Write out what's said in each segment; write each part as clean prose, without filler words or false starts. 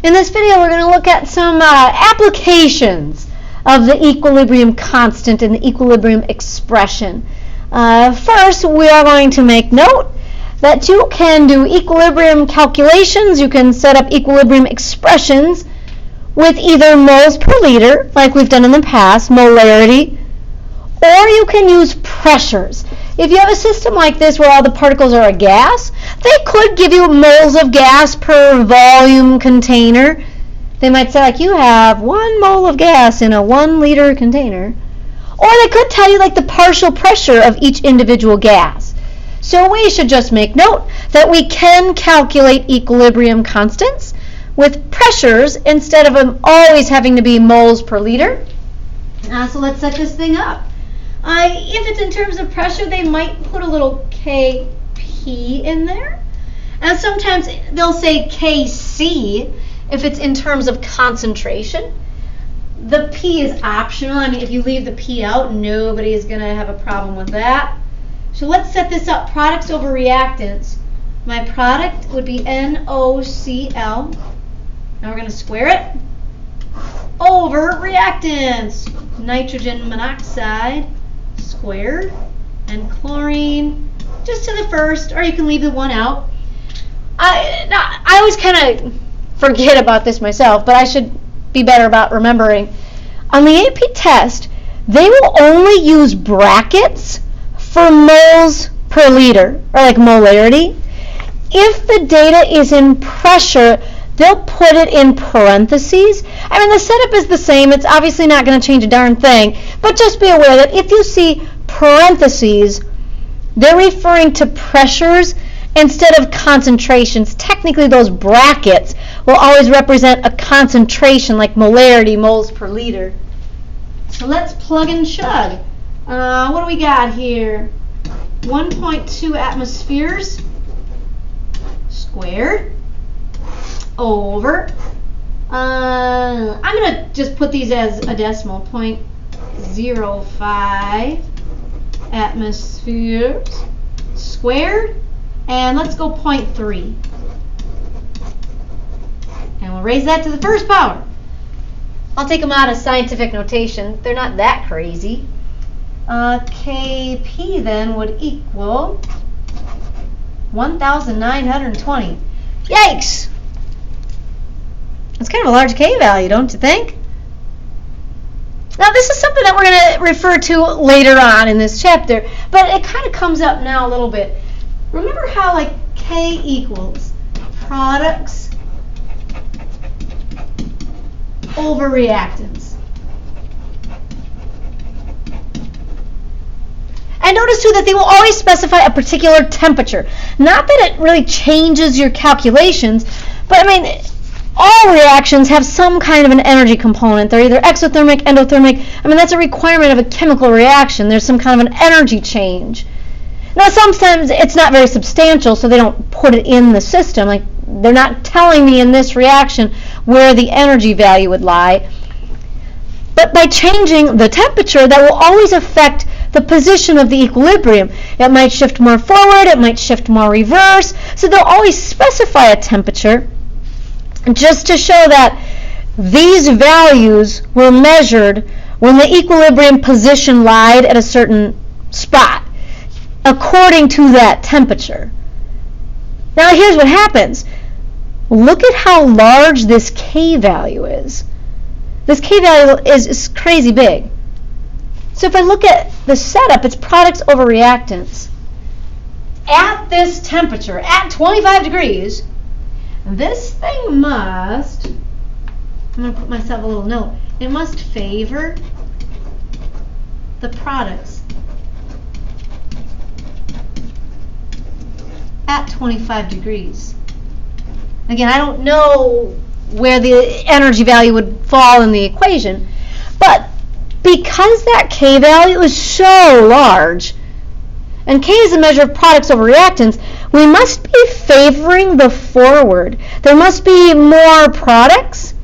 In this video, we're going to look at some applications of the equilibrium constant and the equilibrium expression. First, we are going to make note that you can do equilibrium calculations. You can set up equilibrium expressions with either moles per liter, like we've done in the past, molarity, or you can use pressures. If you have a system like this where all the particles are a gas, they could give you moles of gas per volume container. They might say, like, you have 1 mole of gas in a 1 liter container. Or they could tell you, like, the partial pressure of each individual gas. So we should just make note that we can calculate equilibrium constants with pressures instead of them always having to be moles per liter. So let's set this thing up. If it's in terms of pressure, they might put a little Kp in there. And sometimes they'll say Kc if it's in terms of concentration. The P is optional. I mean, if you leave the P out, nobody is going to have a problem with that. So let's set this up. Products over reactants. My product would be NOCl. Now we're going to square it over reactants. Nitrogen monoxide squared and chlorine just to the first, or you can leave the 1 out. I always kind of forget about this myself, but I should be better about remembering. On the AP test, they will only use brackets for moles per liter, or like molarity. If the data is in pressure, they'll put it in parentheses. I mean, the setup is the same. It's obviously not going to change a darn thing. But just be aware that if you see parentheses, they're referring to pressures instead of concentrations. Technically, those brackets will always represent a concentration, like molarity, moles per liter. So let's plug and chug. What do we got here? 1.2 atmospheres squared over, I'm going to just put these as a decimal, 0.05 atmospheres squared, and let's go 0.3. And we'll raise that to the first power. I'll take them out of scientific notation. They're not that crazy. Kp then would equal 1,920. Yikes! It's kind of a large K value, don't you think? Now, this is something that we're going to refer to later on in this chapter, but it kind of comes up now a little bit. Remember how, like, K equals products over reactants. And notice, too, that they will always specify a particular temperature. Not that it really changes your calculations, but, I mean, all reactions have some kind of an energy component. They're either exothermic, endothermic. I mean, that's a requirement of a chemical reaction. There's some kind of an energy change. Now, sometimes it's not very substantial, so they don't put it in the system. Like, they're not telling me in this reaction where the energy value would lie. But by changing the temperature, that will always affect the position of the equilibrium. It might shift more forward, it might shift more reverse. So they'll always specify a temperature just to show that these values were measured when the equilibrium position lied at a certain spot, according to that temperature. Now here's what happens. Look at how large this K value is. This K value is crazy big. So if I look at the setup, it's products over reactants. At this temperature, at 25 degrees, this thing must, I'm going to put myself a little note, it must favor the products at 25 degrees. Again, I don't know where the energy value would fall in the equation, but because that K value is so large, and K is a measure of products over reactants, we must be favoring the forward. There must be more products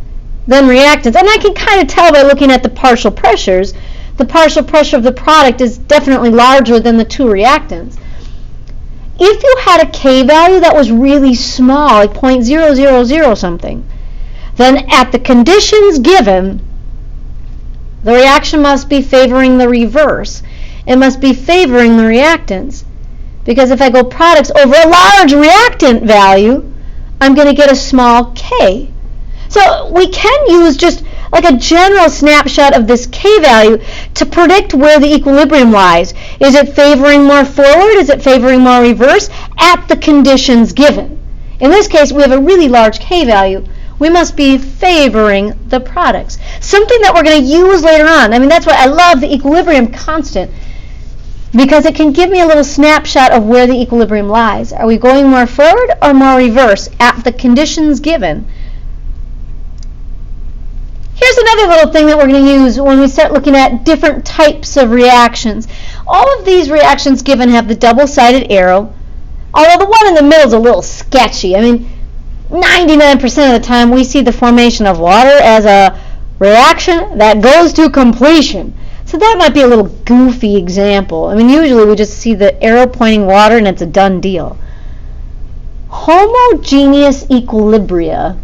than reactants. And I can kind of tell by looking at the partial pressures. The partial pressure of the product is definitely larger than the 2 reactants. If you had a K value that was really small, like 0.000 something, then at the conditions given, the reaction must be favoring the reverse. It must be favoring the reactants. Because if I go products over a large reactant value, I'm going to get a small K. So we can use just like a general snapshot of this K value to predict where the equilibrium lies. Is it favoring more forward? Is it favoring more reverse? At the conditions given. In this case, we have a really large K value. We must be favoring the products. Something that we're going to use later on. I mean, that's why I love the equilibrium constant, because it can give me a little snapshot of where the equilibrium lies. Are we going more forward or more reverse at the conditions given? Here's another little thing that we're going to use when we start looking at different types of reactions. All of these reactions given have the double-sided arrow, although the one in the middle is a little sketchy. I mean, 99% of the time we see the formation of water as a reaction that goes to completion. So that might be a little goofy example. I mean, usually we just see the arrow pointing water and it's a done deal. Homogeneous equilibria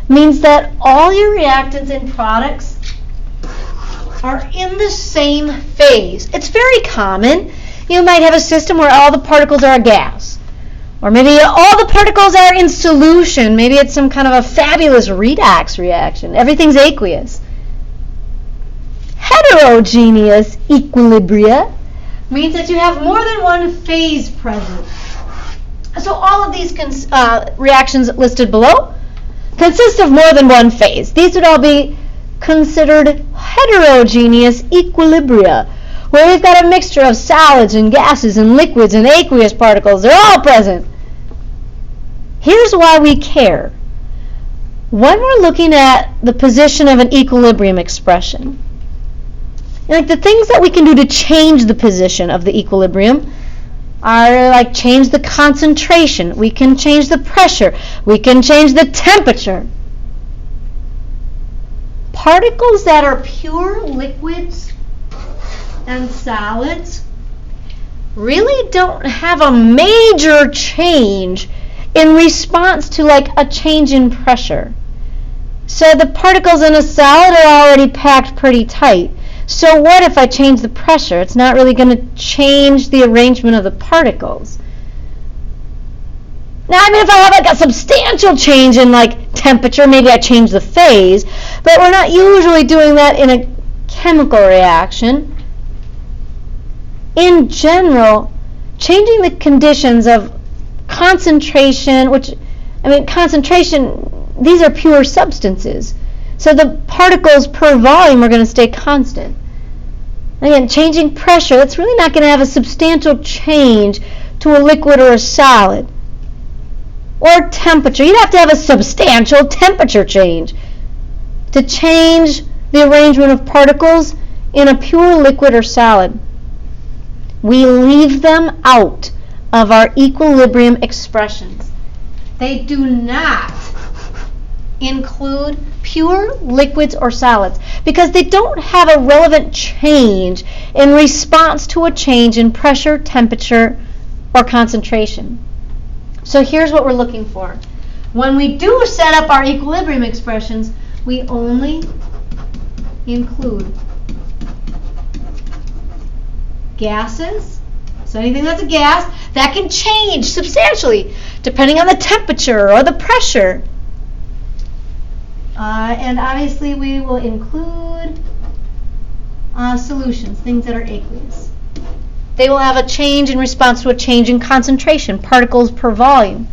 means that all your reactants and products are in the same phase. It's very common. You might have a system where all the particles are a gas. Or maybe all the particles are in solution. Maybe it's some kind of a fabulous redox reaction. Everything's aqueous. Heterogeneous equilibria means that you have more than one phase present. So all of these reactions listed below consist of more than one phase. These would all be considered heterogeneous equilibria, where we've got a mixture of solids and gases and liquids and aqueous particles. They're all present. Here's why we care. When we're looking at the position of an equilibrium expression, like the things that we can do to change the position of the equilibrium are like change the concentration, we can change the pressure, we can change the temperature. Particles that are pure liquids and solids really don't have a major change in response to like a change in pressure. So the particles in a solid are already packed pretty tight. So what if I change the pressure? It's not really going to change the arrangement of the particles. Now, I mean, if I have like a substantial change in like temperature, maybe I change the phase, but we're not usually doing that in a chemical reaction. In general, changing the conditions of concentration, concentration, these are pure substances. So the particles per volume are going to stay constant. Again, changing pressure, that's really not going to have a substantial change to a liquid or a solid. Or temperature. You'd have to have a substantial temperature change to change the arrangement of particles in a pure liquid or solid. We leave them out of our equilibrium expressions. They do not include pure liquids or solids because they don't have a relevant change in response to a change in pressure, temperature, or concentration. So here's what we're looking for. When we do set up our equilibrium expressions, we only include gases. So anything that's a gas, that can change substantially depending on the temperature or the pressure. And obviously we will include solutions, things that are aqueous. They will have a change in response to a change in concentration, particles per volume.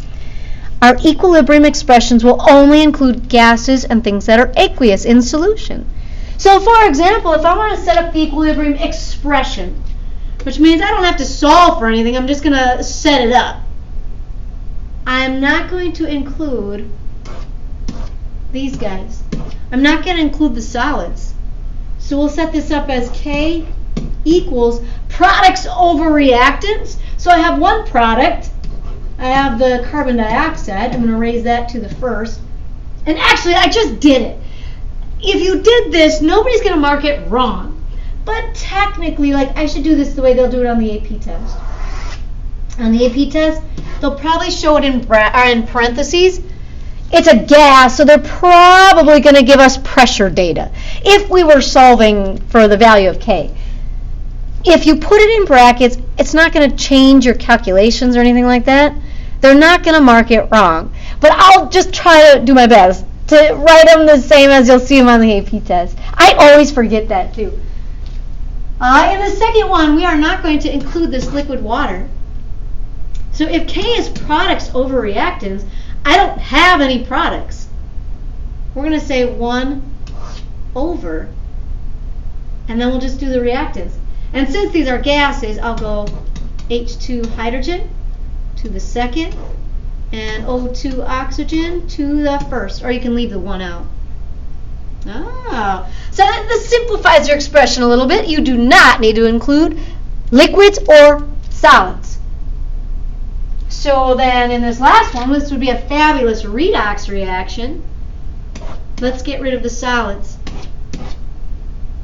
Our equilibrium expressions will only include gases and things that are aqueous in solution. So for example, if I want to set up the equilibrium expression, which means I don't have to solve for anything, I'm just going to set it up. I'm not going to include these guys. I'm not going to include the solids. So we'll set this up as K equals products over reactants. So I have one product. I have the carbon dioxide. I'm going to raise that to the first. And actually, I just did it. If you did this, nobody's going to mark it wrong. But technically, I should do this the way they'll do it on the AP test. On the AP test, they'll probably show it in parentheses. it's a gas, so they're probably going to give us pressure data if we were solving for the value of K. If you put it in brackets, it's not going to change your calculations or anything like that. They're not going to mark it wrong. But I'll just try to do my best to write them the same as you'll see them on the AP test. I always forget that too. In the second one, we are not going to include this liquid water. So if K is products over reactants, I don't have any products. We're going to say 1 over, and then we'll just do the reactants. And since these are gases, I'll go H2 hydrogen to the second, and O2 oxygen to the first, or you can leave the 1 out. So this simplifies your expression a little bit. You do not need to include liquids or solids. So then in this last one, this would be a fabulous redox reaction. Let's get rid of the solids.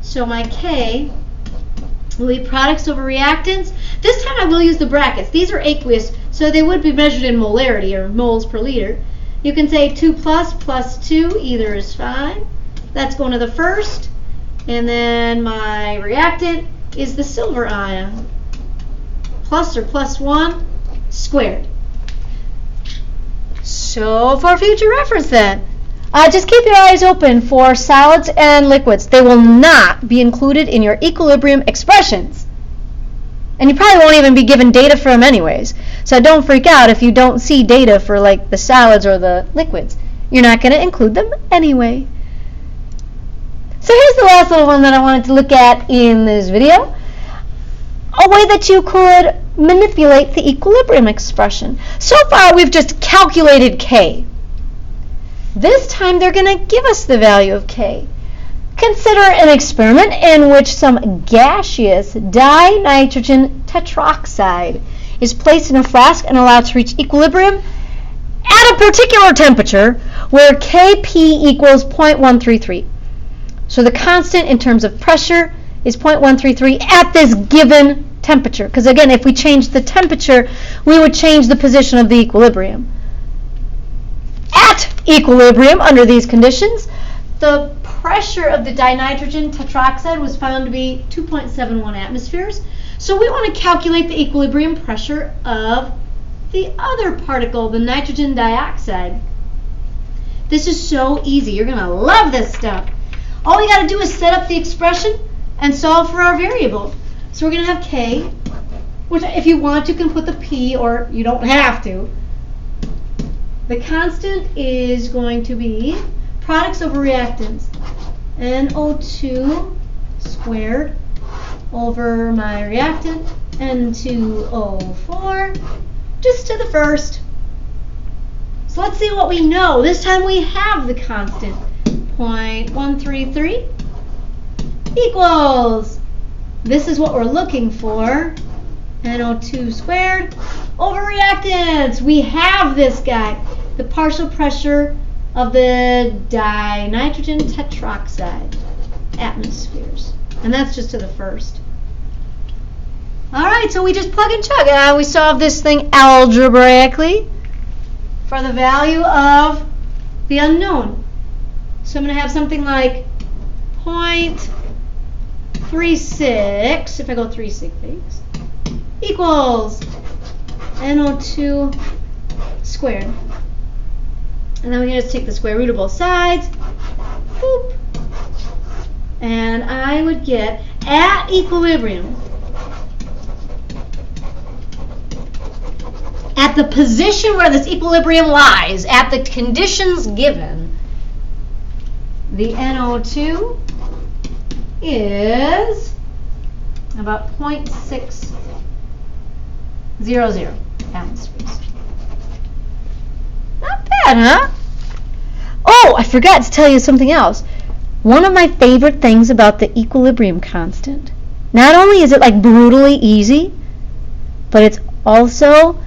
So my K will be products over reactants. This time I will use the brackets. These are aqueous, so they would be measured in molarity or moles per liter. You can say 2 plus 2, either is fine. That's going to the first. And then my reactant is the silver ion. Plus or plus 1 squared. So for future reference then, just keep your eyes open for solids and liquids. They will not be included in your equilibrium expressions. And you probably won't even be given data for them anyways. So don't freak out if you don't see data for like the solids or the liquids. You're not going to include them anyway. So here's the last little one that I wanted to look at in this video. A way that you could manipulate the equilibrium expression. So far we've just calculated K. This time they're going to give us the value of K. Consider an experiment in which some gaseous dinitrogen tetroxide is placed in a flask and allowed to reach equilibrium at a particular temperature where Kp equals 0.133. So the constant in terms of pressure is 0.133 at this given temperature. Because again, if we change the temperature, we would change the position of the equilibrium. At equilibrium, under these conditions, the pressure of the dinitrogen tetroxide was found to be 2.71 atmospheres. So we want to calculate the equilibrium pressure of the other particle, the nitrogen dioxide. This is so easy. You're going to love this stuff. All we got to do is set up the expression and solve for our variable. So we're going to have K, which if you want you can put the P, or you don't have to. The constant is going to be products over reactants, NO2 squared over my reactant, N2O4, just to the first. So let's see what we know. This time we have the constant. 0.133 equals, this is what we're looking for, NO2 squared over reactants. We have this guy, the partial pressure of the dinitrogen tetroxide atmospheres. And that's just to the first. Alright, so we just plug and chug. We solve this thing algebraically for the value of the unknown. So I'm going to have something like 0.36, if I go 3 sig figs, equals NO2 squared. And then we can just take the square root of both sides. Boop. And I would get, at equilibrium, at the position where this equilibrium lies, at the conditions given, the NO2 is about 0.600 atmospheres. Not bad, huh? Oh, I forgot to tell you something else. One of my favorite things about the equilibrium constant, not only is it like brutally easy, but it's also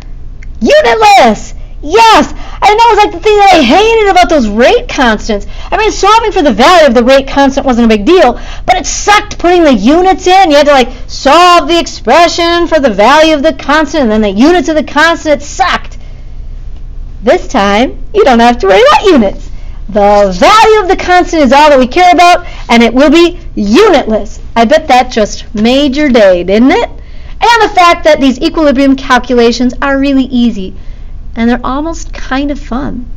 unitless. Yes, and that was like the thing that I hated about those rate constants. I mean, solving for the value of the rate constant wasn't a big deal, but it sucked putting the units in. You had to like solve the expression for the value of the constant and then the units of the constant. It sucked. This time, you don't have to worry about units. The value of the constant is all that we care about, and it will be unitless. I bet that just made your day, didn't it? And the fact that these equilibrium calculations are really easy, and they're almost kind of fun.